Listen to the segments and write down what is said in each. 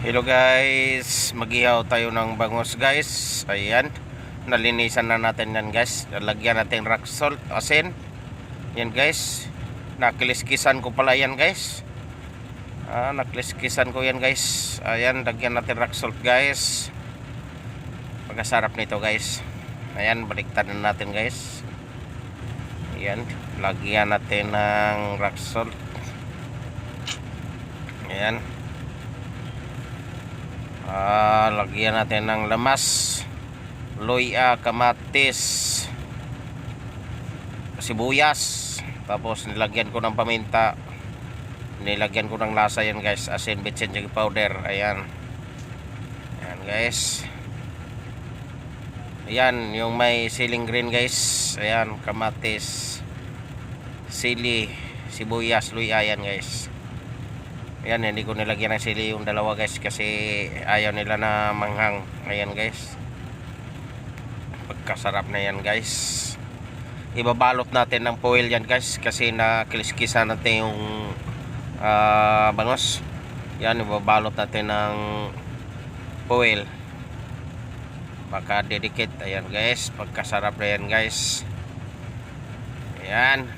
Hello guys, mag-ihaw tayo ng bangus guys. Ayan, nalinisan na natin yan guys. Lagyan natin rock salt, asin. Yan guys, nakiliskisan ko pala yan guys. Nakiliskisan ko yan guys. Ayan, lagyan natin rock salt guys. Pagkasarap nito guys. Ayan, baliktad na natin guys. Ayan, lagyan natin ng rock salt. Ayan. Lagyan natin ng lamas, luya, kamatis, sibuyas, tapos nilagyan ko ng paminta, nilagyan ko ng lasa yan guys, asin, bitsin, chili powder. Ayan, ayan guys. Ayan, yung may siling green guys. Ayan, kamatis, sili, sibuyas, luya. Ayan guys. Ayan, hindi ko nilagyan ng sili yung dalawa guys kasi ayaw nila na manghang. Ayan guys, pagkasarap na yan guys. Ibabalot natin ng foil yan guys kasi nakiliskisan natin yung bangus. Yan, ibabalot natin ng foil, baka didikit. Ayan guys, pagkasarap na yan guys. Ayan,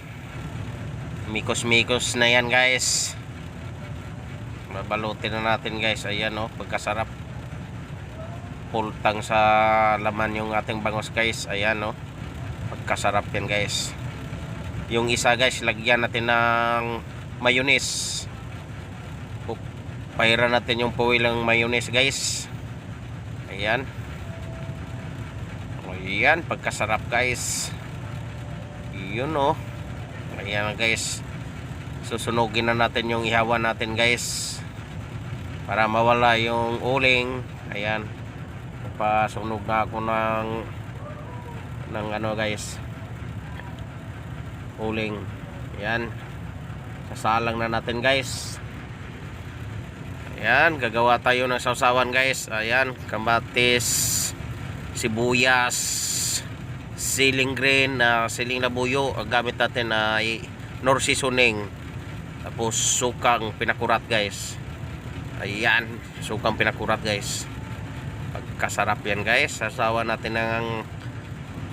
mikos-mikos na yan guys. Babalutin na natin guys. Ayan pagkasarap, pultang sa laman yung ating bangus guys. Ayan pagkasarap yan guys. Yung isa guys, lagyan natin ng mayonnaise. Pairan natin yung foil ng mayonnaise guys. Ayan. Ayan, pagkasarap guys. Yun ayan guys, susunugin na natin yung ihawan natin guys para mawala yung uling. Ayan, napasunog na ako ng guys, uling. Ayan, sasalang na natin guys. Ayan, gagawa tayo ng sausawan guys. Ayan, kamatis, sibuyas, siling green, siling labuyo. Ang gamit natin ay nor seasoning, tapos sukang pinakurat guys. Ayan, sukang pinakurat guys. Pagkasarap yan guys. Sasawa natin ng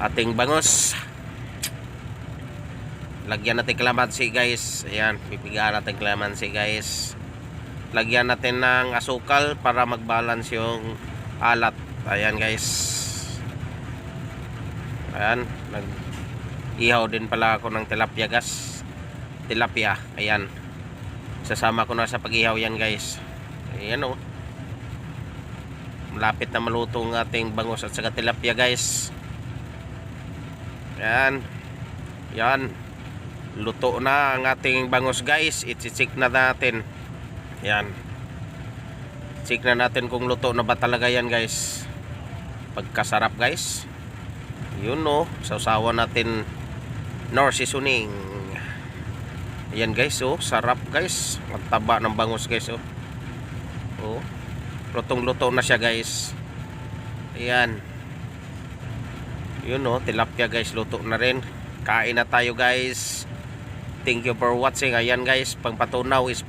ating bangus. Lagyan natin kalamansi guys. Ayan, pipigaan natin kalamansi guys. Lagyan natin ng asukal para mag-balance yung alat. Ayan guys. Ayan, nag-ihaw din pala ako ng tilapia guys. Tilapia, ayan, sasama ko na sa pag-ihaw yan guys. Ayan malapit na maluto ang ating bangus at saka tilapia guys. Ayan, yan, luto na ang ating bangus guys. I-check na natin. Ayan, check na natin kung luto na ba talaga yan guys. Pagkasarap guys. Yun sausawan natin nor seasoning. Ayan guys, sarap guys. Ang taba ng bangus guys. Lutong-luto na siya guys. Ayan. Yun tilapia guys, luto na rin. Kain na tayo guys. Thank you for watching. Ayan guys, pangpatunaw is